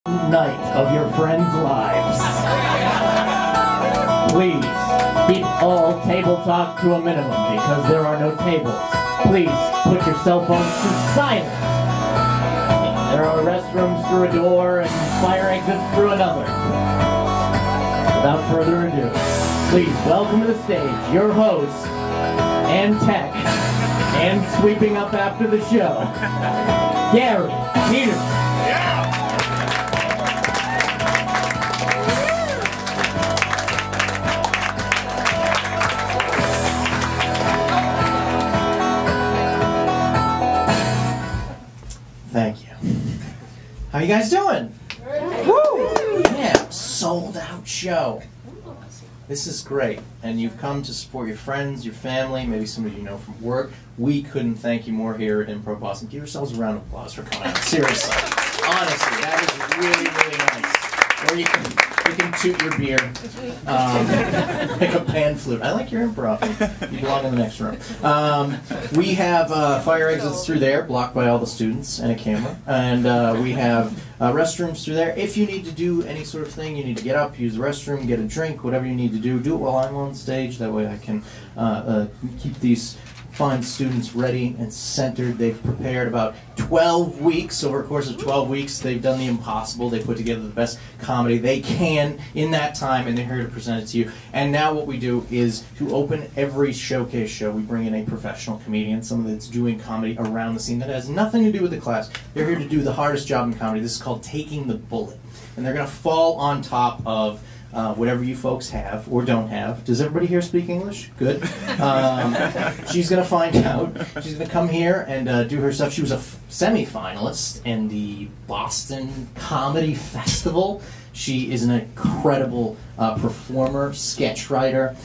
night of your friends' lives. Please keep all table talk to a minimum because there are no tables. Please put your cell phones to silent. There are restrooms through a door and fire exits through another. Without further ado, please welcome to the stage your host and tech and sweeping up after the show, Gary Peterson. Thank you. How you guys doing? Woo! Yeah, sold out show. This is great, and you've come to support your friends, your family, maybe somebody you know from work. We couldn't thank you more here at ImprovBoston. Give yourselves a round of applause for coming out. Seriously, honestly, that is really, really nice. Or you can toot your beer, like a pan flute. I like your improv. You belong in the next room. We have fire exits through there, blocked by all the students, and a camera. And we have restrooms through there. If you need to do any sort of thing, you need to get up, use the restroom, get a drink, whatever you need to do it while I'm on stage. That way I can keep these fine students ready and centered. They've prepared about 12 weeks. Over a course of 12 weeks, they've done the impossible. They put together the best comedy they can in that time, and they're here to present it to you. And now what we do is, to open every showcase show, we bring in a professional comedian, someone that's doing comedy around the scene that has nothing to do with the class. They're here to do the hardest job in comedy. This is called taking the bullet. And they're going to fall on top of whatever you folks have or don't have. Does everybody here speak English? Good. She's going to find out. She's going to come here and do her stuff. She was a semi-finalist in the Boston Comedy Festival. She is an incredible performer, sketch writer,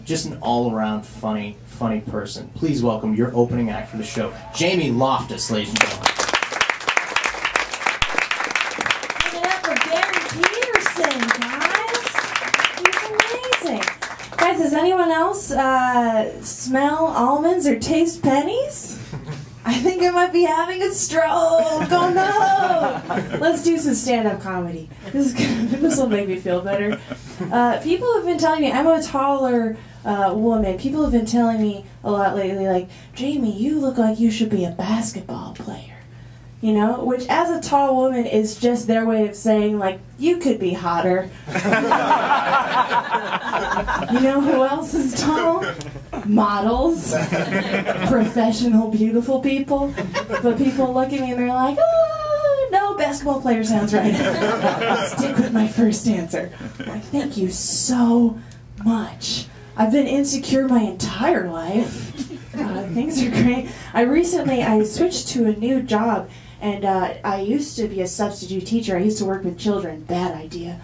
just an all-around funny person. Please welcome your opening act for the show, Jamie Loftus, ladies and gentlemen. Does anyone else smell almonds or taste pennies? I think I might be having a stroke. Oh no! Let's do some stand-up comedy. This will make me feel better. People have been telling me I'm a taller woman. People have been telling me a lot lately, like, Jamie, you look like you should be a basketball player. You know, which as a tall woman is just their way of saying, like, you could be hotter. You know who else is tall? Models. Professional, beautiful people. But people look at me and they're like, oh, no, basketball player sounds right. I'll stick with my first answer. Like, thank you so much. I've been insecure my entire life. Things are great. I switched to a new job. And I used to be a substitute teacher. I used to work with children. Bad idea.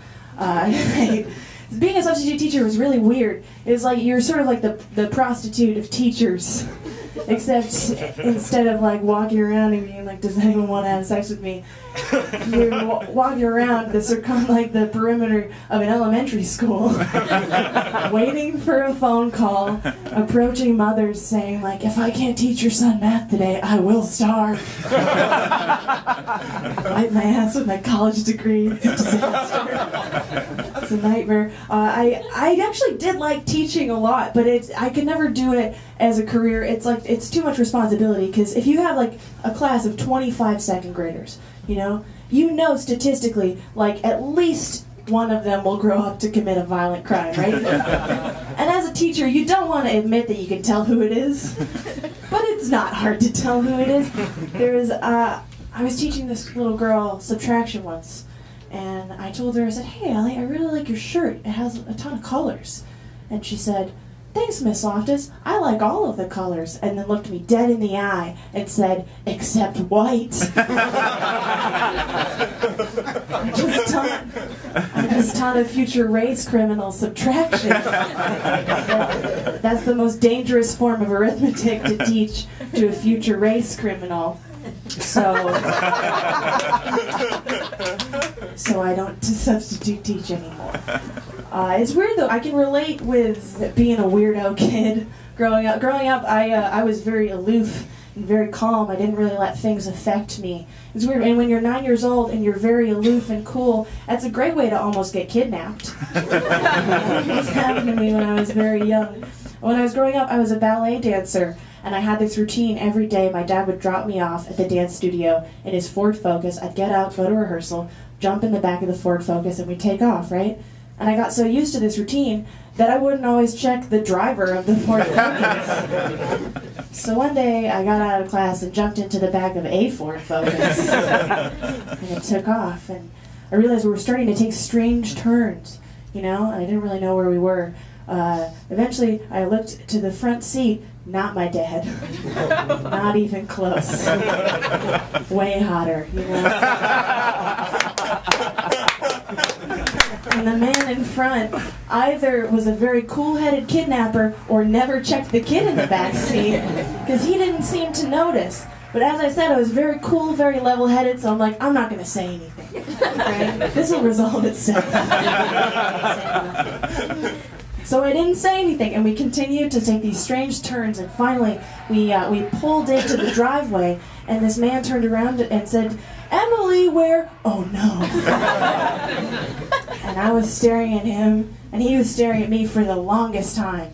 Being a substitute teacher was really weird. It was like you're sort of like the prostitute of teachers. Except instead of like walking around and being like, does anyone want to have sex with me? You're walking around the perimeter of an elementary school, waiting for a phone call, approaching mothers saying like, if I can't teach your son math today, I will starve. Wipe my ass with my college degree. It's a disaster. It's a nightmare. I actually did like teaching a lot, but I could never do it as a career. It's too much responsibility, because if you have like a class of 25 second graders, you know statistically, like at least one of them will grow up to commit a violent crime, right? And as a teacher, you don't want to admit that you can tell who it is, but it's not hard to tell who it is. I was teaching this little girl subtraction once, and I told her, I said, hey, Allie, I really like your shirt. It has a ton of colors. And she said, thanks, Miss Loftus. I like all of the colors. And then looked me dead in the eye and said, except white. I just taught a future race criminal subtraction. That's the most dangerous form of arithmetic to teach to a future race criminal. So I don't substitute teach anymore. It's weird though. I can relate with being a weirdo kid growing up. I was very aloof and very calm. I didn't really let things affect me. It's weird, and when you're 9 years old and you're very aloof and cool, that's a great way to almost get kidnapped. This happened to me when I was very young. When I was growing up, I was a ballet dancer, and I had this routine every day. My dad would drop me off at the dance studio in his Ford Focus. I'd get out, go to rehearsal, jump in the back of the Ford Focus, and we'd take off, right? And I got so used to this routine that I wouldn't always check the driver of the Ford Focus. So one day, I got out of class and jumped into the back of a Ford Focus, and it took off, and I realized we were starting to take strange turns, you know, and I didn't really know where we were. Eventually, I looked to the front seat, not my dad. Not even close. Way hotter, you know. And the man in front either was a very cool-headed kidnapper or never checked the kid in the back seat, because he didn't seem to notice. But as I said, I was very cool, very level-headed, so I'm like, I'm not going to say anything. Right? This will resolve itself. So I didn't say anything, and we continued to take these strange turns, and finally we pulled into the driveway, and this man turned around and said, "Emily, where?" Oh no. And I was staring at him, and he was staring at me for the longest time.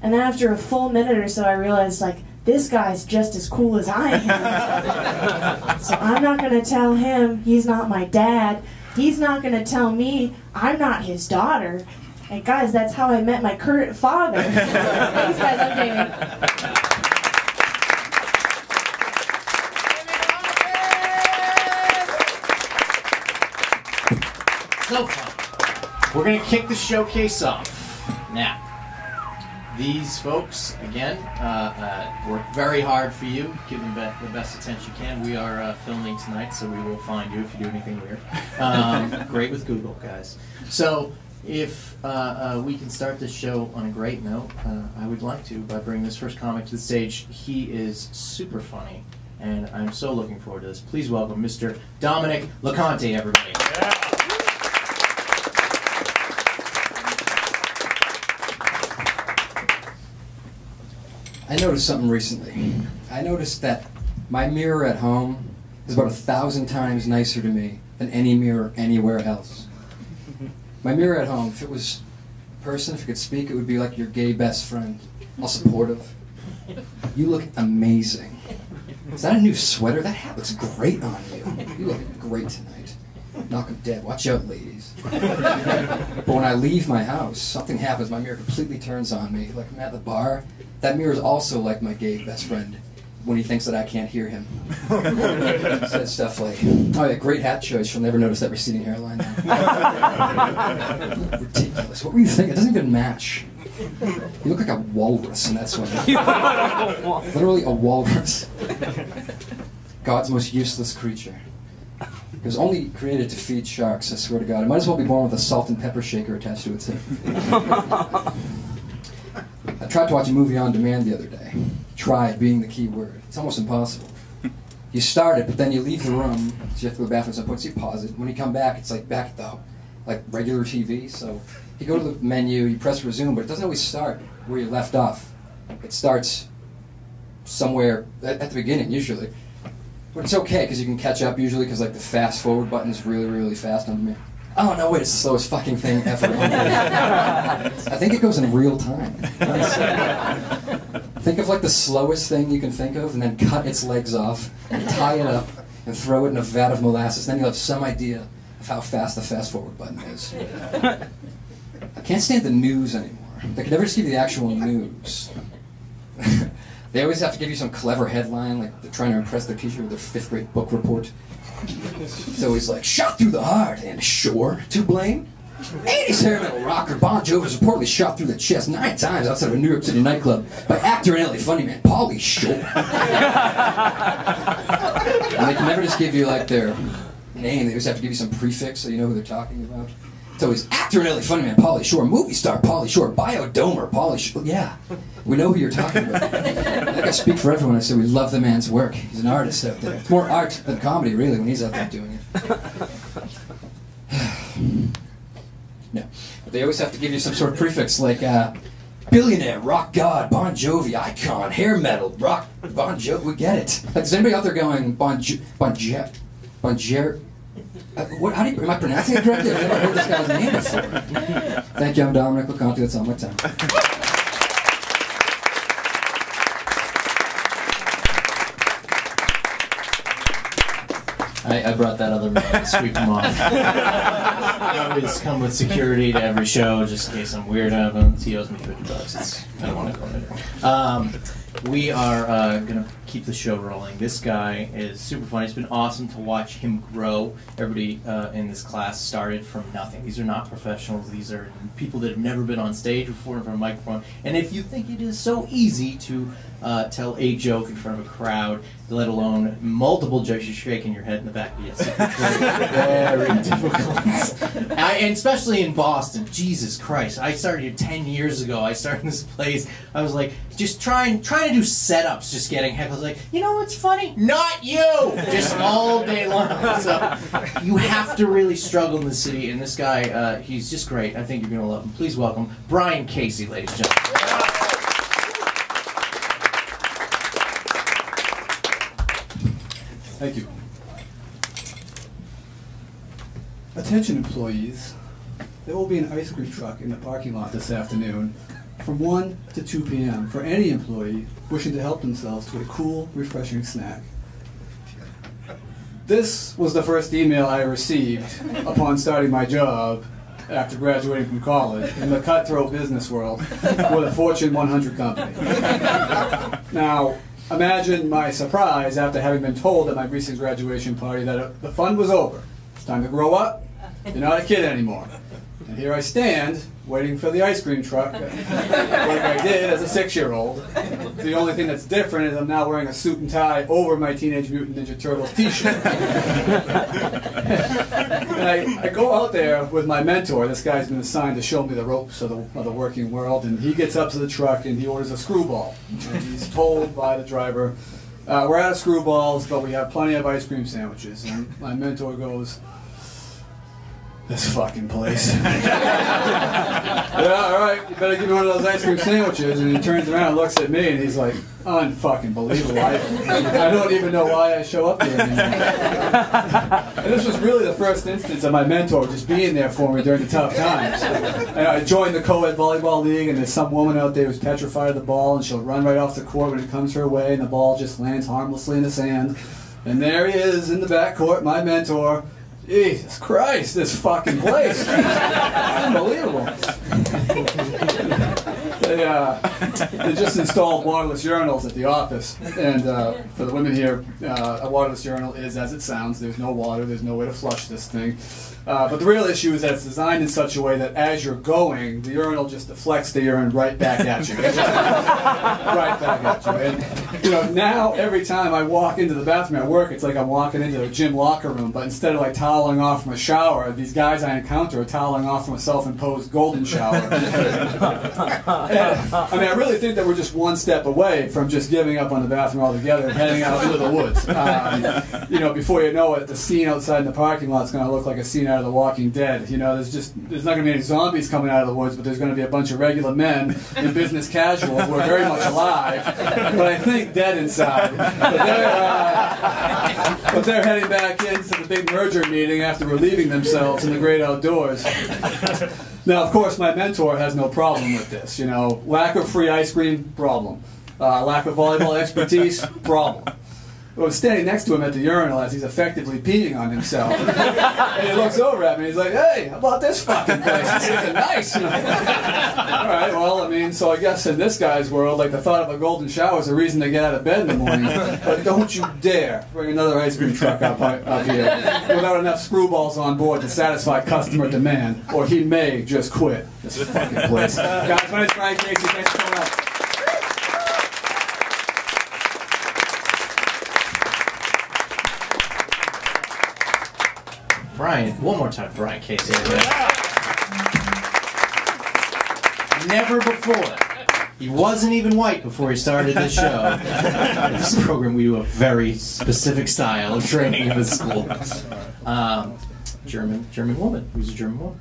And then after a full minute or so, I realized, like, this guy's just as cool as I am. So I'm not going to tell him he's not my dad. He's not going to tell me I'm not his daughter. And guys, that's how I met my current father. Thanks, guys. I'm Jamie. So fun. We're going to kick the showcase off. Now, these folks, again, work very hard for you. Give them the best attention you can. We are filming tonight, so we will find you if you do anything weird. Great with Google, guys. So, if we can start this show on a great note, I would like to by bringing this first comic to the stage. He is super funny, and I'm so looking forward to this. Please welcome Mr. Dominic LeConte, everybody. Yeah. I noticed something recently. I noticed that my mirror at home is about 1,000 times nicer to me than any mirror anywhere else. My mirror at home, if it was a person, if it could speak, it would be like your gay best friend. All supportive. You look amazing. Is that a new sweater? That hat looks great on you. You look great tonight. Knock 'em dead. Watch out, ladies. But when I leave my house, something happens. My mirror completely turns on me. Like I'm at the bar. That mirror is also like my gay best friend when he thinks that I can't hear him. Says stuff like, "Oh yeah, great hat choice. You'll never notice that receding hairline now." Ridiculous. What were you thinking? It doesn't even match. You look like a walrus in that sweater. Literally a walrus. God's most useless creature. It was only created to feed sharks, I swear to God. It might as well be born with a salt and pepper shaker attached to its hip. I tried to watch a movie on demand the other day. Tried being the key word. It's almost impossible. You start it, but then you leave the room, so you have to go to the bathroom at some point, so you pause it. When you come back, it's like back at the regular TV, so you go to the menu, you press resume, but it doesn't always start where you left off. It starts somewhere at the beginning, usually. But it's okay, because you can catch up usually, because like the fast forward button is really, really fast on me. Oh no, wait, it's the slowest fucking thing ever. I think it goes in real time. Think of like the slowest thing you can think of, and then cut its legs off, and tie it up, and throw it in a vat of molasses. Then you'll have some idea of how fast the fast forward button is. I can't stand the news anymore. They can never just give you the actual news. They always have to give you some clever headline, like they're trying to impress their teacher with their 5th grade book report. It's always like, shot through the heart, and sure to blame. 80s hair metal rocker Bon Jovi was reportedly shot through the chest 9 times outside of a New York City nightclub by actor and LA funny man Pauly Shore. And they can never just give you like their name, they always have to give you some prefix so you know who they're talking about. It's always actor and LA funny man Pauly Shore, movie star Pauly Shore, biodomer Pauly Shore. Yeah, we know who you're talking about. I think I speak for everyone. I say we love the man's work. He's an artist out there. It's more art than comedy, really, when he's out there doing it. No, but they always have to give you some sort of prefix, like billionaire, rock god, Bon Jovi, icon, hair metal, rock, Bon Jovi, we get it. Like, is anybody out there going, what, how do you, am I pronouncing it correctly? I've never heard this guy's name before. Thank you, I'm Dominic LeConte, that's all my time. I brought that other man to sweep him off. I always come with security to every show just in case I'm weird. He owes me $50. I don't want to go there. We are going to keep the show rolling. This guy is super funny. It's been awesome to watch him grow. Everybody in this class started from nothing. These are not professionals. These are people that have never been on stage before in front of a microphone. And if you think it is so easy to tell a joke in front of a crowd, let alone multiple jokes, you're shaking your head in the back of your head. Very difficult. And especially in Boston. Jesus Christ. I started here 10 years ago. I started in this place. I was like, just trying to do setups, just getting heckled. I was like, you know what's funny? Not you! Just all day long. So you have to really struggle in the city. And this guy, he's just great. I think you're going to love him. Please welcome Brian Casey, ladies and gentlemen. Thank you. Attention employees, there will be an ice cream truck in the parking lot this afternoon from 1 to 2 p.m. for any employee wishing to help themselves to a cool, refreshing snack. This was the first email I received upon starting my job after graduating from college in the cutthroat business world with a Fortune 100 company. Now, imagine my surprise after having been told at my recent graduation party that the fun was over. It's time to grow up. You're not a kid anymore. And here I stand, waiting for the ice cream truck, like I did as a 6-year-old. The only thing that's different is I'm now wearing a suit and tie over my Teenage Mutant Ninja Turtles t-shirt. And I go out there with my mentor. This guy's been assigned to show me the ropes of the working world, and he gets up to the truck and he orders a screwball. And he's told by the driver, we're out of screwballs, but we have plenty of ice cream sandwiches. And my mentor goes, this fucking place. Yeah, all right, you better give me one of those ice cream sandwiches. And he turns around and looks at me and he's like, unfucking believable. I don't even know why I show up here anymore. And this was really the first instance of my mentor just being there for me during the tough times. And I joined the co-ed volleyball league, and there's some woman out there who's petrified of the ball, and she'll run right off the court when it comes her way, and the ball just lands harmlessly in the sand. And there he is in the backcourt, my mentor. Jesus Christ, this fucking place. Unbelievable. They just installed waterless urinals at the office. And for the women here, a waterless urinal is as it sounds. There's no water, there's no way to flush this thing. But the real issue is that it's designed in such a way that as you're going, the urinal just deflects the urine right back at you. Right back at you. And, you know, now every time I walk into the bathroom at work, it's like I'm walking into a gym locker room, but instead of like toweling off from a shower, these guys I encounter are toweling off from a self-imposed golden shower. And, I mean, I really think that we're just one step away from just giving up on the bathroom altogether and heading out into the woods. You know, before you know it, the scene outside in the parking lot is going to look like a scene out of The Walking Dead. You know, there's not going to be any zombies coming out of the woods, but there's going to be a bunch of regular men in business casual who are very much alive, but I think dead inside. But they're heading back into the big merger meeting after relieving themselves in the great outdoors. Now, of course, my mentor has no problem with this. You know, lack of free ice cream, problem. Lack of volleyball expertise, problem. I was standing next to him at the urinal as he's effectively peeing on himself. And he looks over at me and he's like, hey, how about this fucking place? It's even nice. All right, well, I mean, so I guess in this guy's world, like the thought of a golden shower is a reason to get out of bed in the morning. But don't you dare bring another ice cream truck up here without enough screwballs on board to satisfy customer demand, or he may just quit this fucking place. Guys, my name's Brian Casey. Thanks for coming out. Brian, one more time, Brian Casey. Never before. He wasn't even white before he started this show. In this program, we do a very specific style of training in the school. German woman. Who's a German woman?